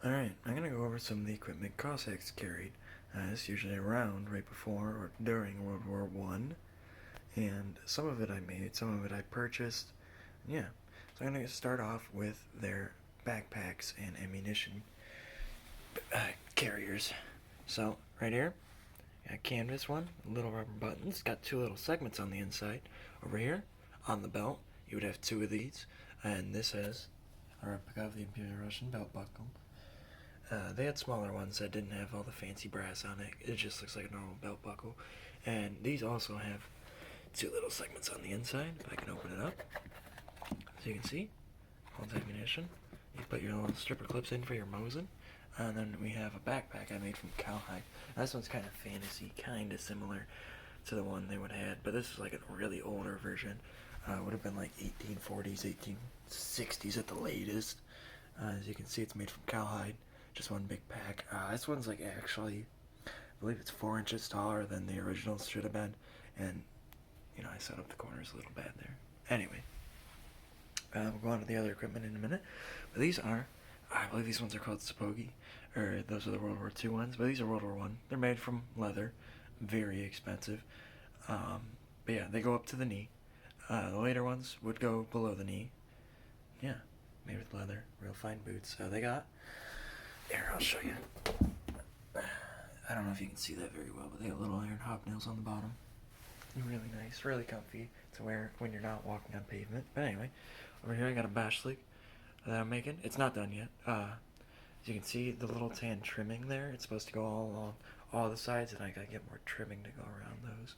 Alright, I'm going to go over some of the equipment Cossacks carried. It's usually around right before or during World War One, and some of it I made, some of it I purchased. Yeah, so I'm going to start off with their backpacks and ammunition carriers. So, right here, got a canvas one, little rubber buttons, got two little segments on the inside. Over here, on the belt, you would have two of these, and this has a replica of the Imperial Russian belt buckle. They had smaller ones that didn't have all the fancy brass on it. It just looks like a normal belt buckle. And these also have two little segments on the inside. If I can open it up, so you can see, holds ammunition. You put your little stripper clips in for your Mosin. And then we have a backpack I made from cowhide. This one's kind of fantasy, kind of similar to the one they would have had, but this is like a really older version. Would have been like 1840s, 1860s at the latest. As you can see, it's made from cowhide. Just one big pack. This one's like actually, I believe it's 4 inches taller than the original should have been. And, you know, I set up the corners a little bad there. Anyway, we'll go on to the other equipment in a minute. But these are, I believe these ones are called Spogi, or those are the World War II ones, but these are World War One. They're made from leather, very expensive. But yeah, they go up to the knee. The later ones would go below the knee. Yeah, made with leather, real fine boots. They got, here, I'll show you. I don't know if you can see that very well, but they got little iron hobnails on the bottom. Really nice, really comfy to wear when you're not walking on pavement. But anyway, over here I got a bash sleeve that I'm making. It's not done yet. As you can see, the little tan trimming there, it's supposed to go all along all the sides, and I gotta get more trimming to go around those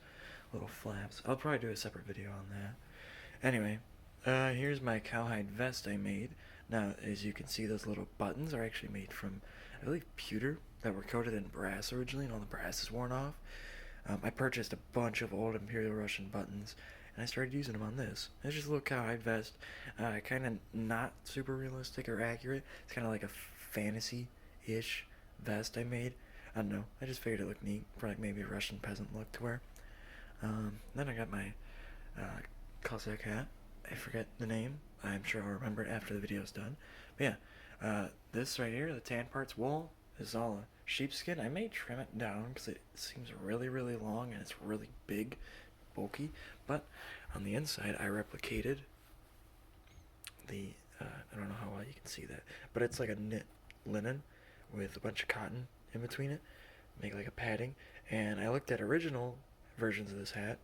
little flaps. I'll probably do a separate video on that. Anyway, here's my cowhide vest I made. Now, as you can see, those little buttons are actually made from, I believe, pewter that were coated in brass originally, and all the brass is worn off. I purchased a bunch of old Imperial Russian buttons, and I started using them on this. It's just a little cowhide vest, kind of not super realistic or accurate. It's kind of like a fantasy-ish vest I made. I don't know. I just figured it looked neat for like maybe a Russian peasant look to wear. Then I got my Cossack hat. I forget the name. I'm sure I'll remember it after the video's done. But yeah, this right here, the tan part's wool, is all a sheepskin. I may trim it down because it seems really, really long and it's really big, bulky. But on the inside, I replicated the, I don't know how well you can see that, but it's like a knit linen with a bunch of cotton in between it, make like a padding. And I looked at original versions of this hat,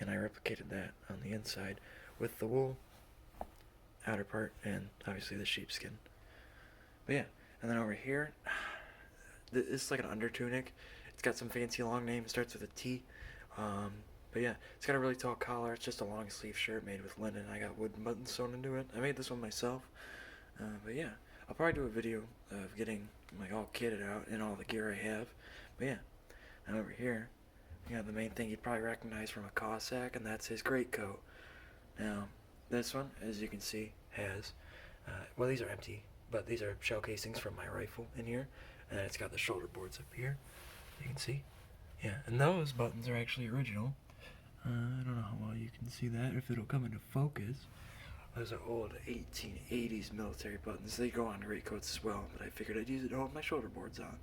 and I replicated that on the inside with the wool outer part and obviously the sheepskin. But yeah, and then over here, this is like an under tunic. It's got some fancy long name. It starts with a T. But yeah, it's got a really tall collar. It's just a long sleeve shirt made with linen. I got wooden buttons sewn into it. I made this one myself. But yeah, I'll probably do a video of getting like all kitted out and all the gear I have. But yeah, and over here, you got the main thing you'd probably recognize from a Cossack, and that's his greatcoat. Now, this one, as you can see, has, well, these are empty, but these are shell casings from my rifle in here, and it's got the shoulder boards up here, you can see. Yeah, and those buttons are actually original. I don't know how well you can see that, if it'll come into focus. Those are old 1880s military buttons. They go on greatcoats as well, but I figured I'd use it to hold my shoulder boards on.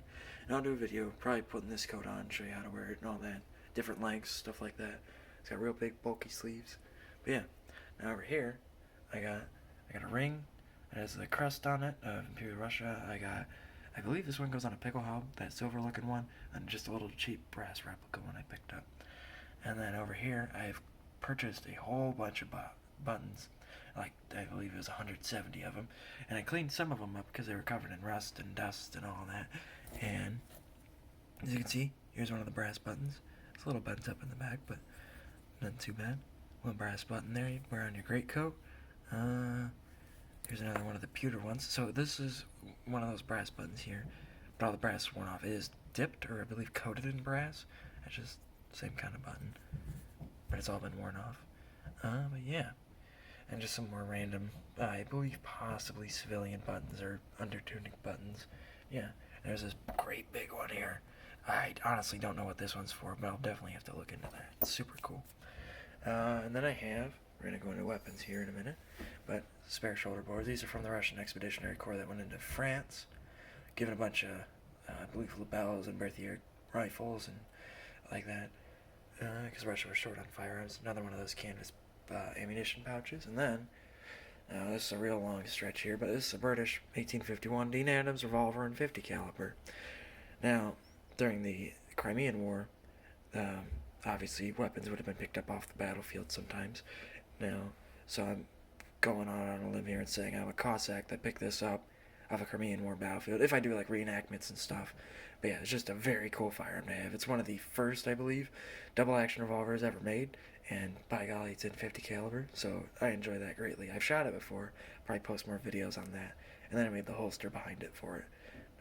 And I'll do a video, probably putting this coat on, show you how to wear it and all that. Different lengths, stuff like that. It's got real big, bulky sleeves. But yeah, now over here, I got a ring. It has the crest on it of Imperial Russia. I believe this one goes on a pickle hub, that silver-looking one, and just a little cheap brass replica one I picked up. And then over here, I've purchased a whole bunch of buttons. Like, I believe it was 170 of them. And I cleaned some of them up because they were covered in rust and dust and all that. And as you can see, here's one of the brass buttons. It's a little bent up in the back, but not too bad. One brass button there you wear on your greatcoat. Here's another one of the pewter ones. So this is one of those brass buttons here, but all the brass is worn off. It is dipped, or I believe coated in brass. It's just the same kind of button, but it's all been worn off. But yeah, and just some more random, I believe possibly civilian buttons or under tunic buttons. Yeah, there's this great big one here. I honestly don't know what this one's for, but I'll definitely have to look into that. It's super cool. And then we're going to go into weapons here in a minute, but spare shoulder boards. These are from the Russian Expeditionary Corps that went into France. given a bunch of, I believe, lapels and Berthier rifles and like that, because Russia was short on firearms. Another one of those canvas ammunition pouches, and then this is a real long stretch here, but this is a British 1851 Dean Adams revolver and 50 caliber. Now, during the Crimean War, obviously weapons would have been picked up off the battlefield sometimes. Now, so I'm going on a limb here and saying I'm a Cossack that picked this up off a Crimean War battlefield, if I do like reenactments and stuff. But yeah, it's just a very cool firearm to have. It's one of the first, I believe, double action revolvers ever made, and by golly, it's in 50 caliber, so I enjoy that greatly. I've shot it before, probably post more videos on that, and then I made the holster behind it for it.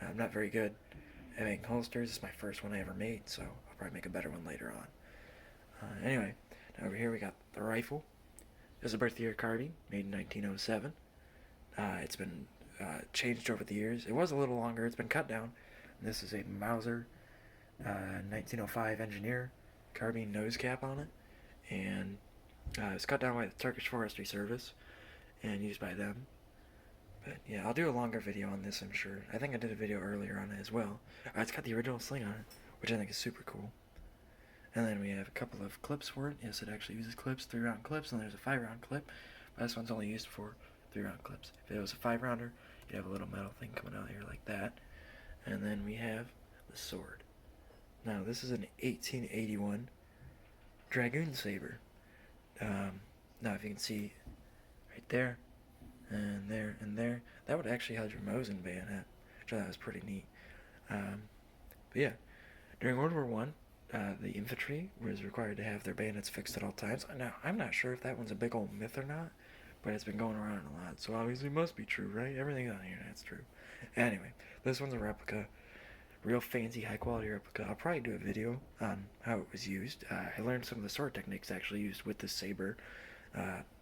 I'm not very good at making holsters. It's my first one I ever made, so I'll probably make a better one later on. Anyway, now over here we got the rifle. This is a Berthier carbine, made in 1907. It's been changed over the years. It was a little longer. It's been cut down. And this is a Mauser 1905 Engineer carbine nose cap on it. And it was cut down by the Turkish Forestry Service and used by them. But yeah, I'll do a longer video on this, I'm sure. I think I did a video earlier on it as well. It's got the original sling on it, which I think is super cool. And then we have a couple of clips for it. Yes, it actually uses clips, 3-round clips, and there's a 5-round clip. But this one's only used for 3-round clips. If it was a 5-rounder, you'd have a little metal thing coming out here like that. And then we have the sword. Now, this is an 1881 Dragoon saber. Now, if you can see right there, and there, and there, that would actually have your Mosin bayonet, which I thought was pretty neat. But yeah, during World War I, the infantry was required to have their bayonets fixed at all times. Now, I'm not sure if that one's a big old myth or not, but it's been going around a lot, so obviously it must be true, right? Everything on the internet's true. Anyway, this one's a replica, real fancy, high-quality replica. I'll probably do a video on how it was used. I learned some of the sword techniques actually used with this saber,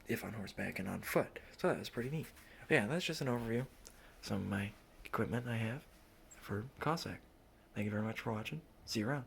if on horseback and on foot, so that was pretty neat. But yeah, that's just an overview of some of my equipment I have for Cossack. Thank you very much for watching. See you around.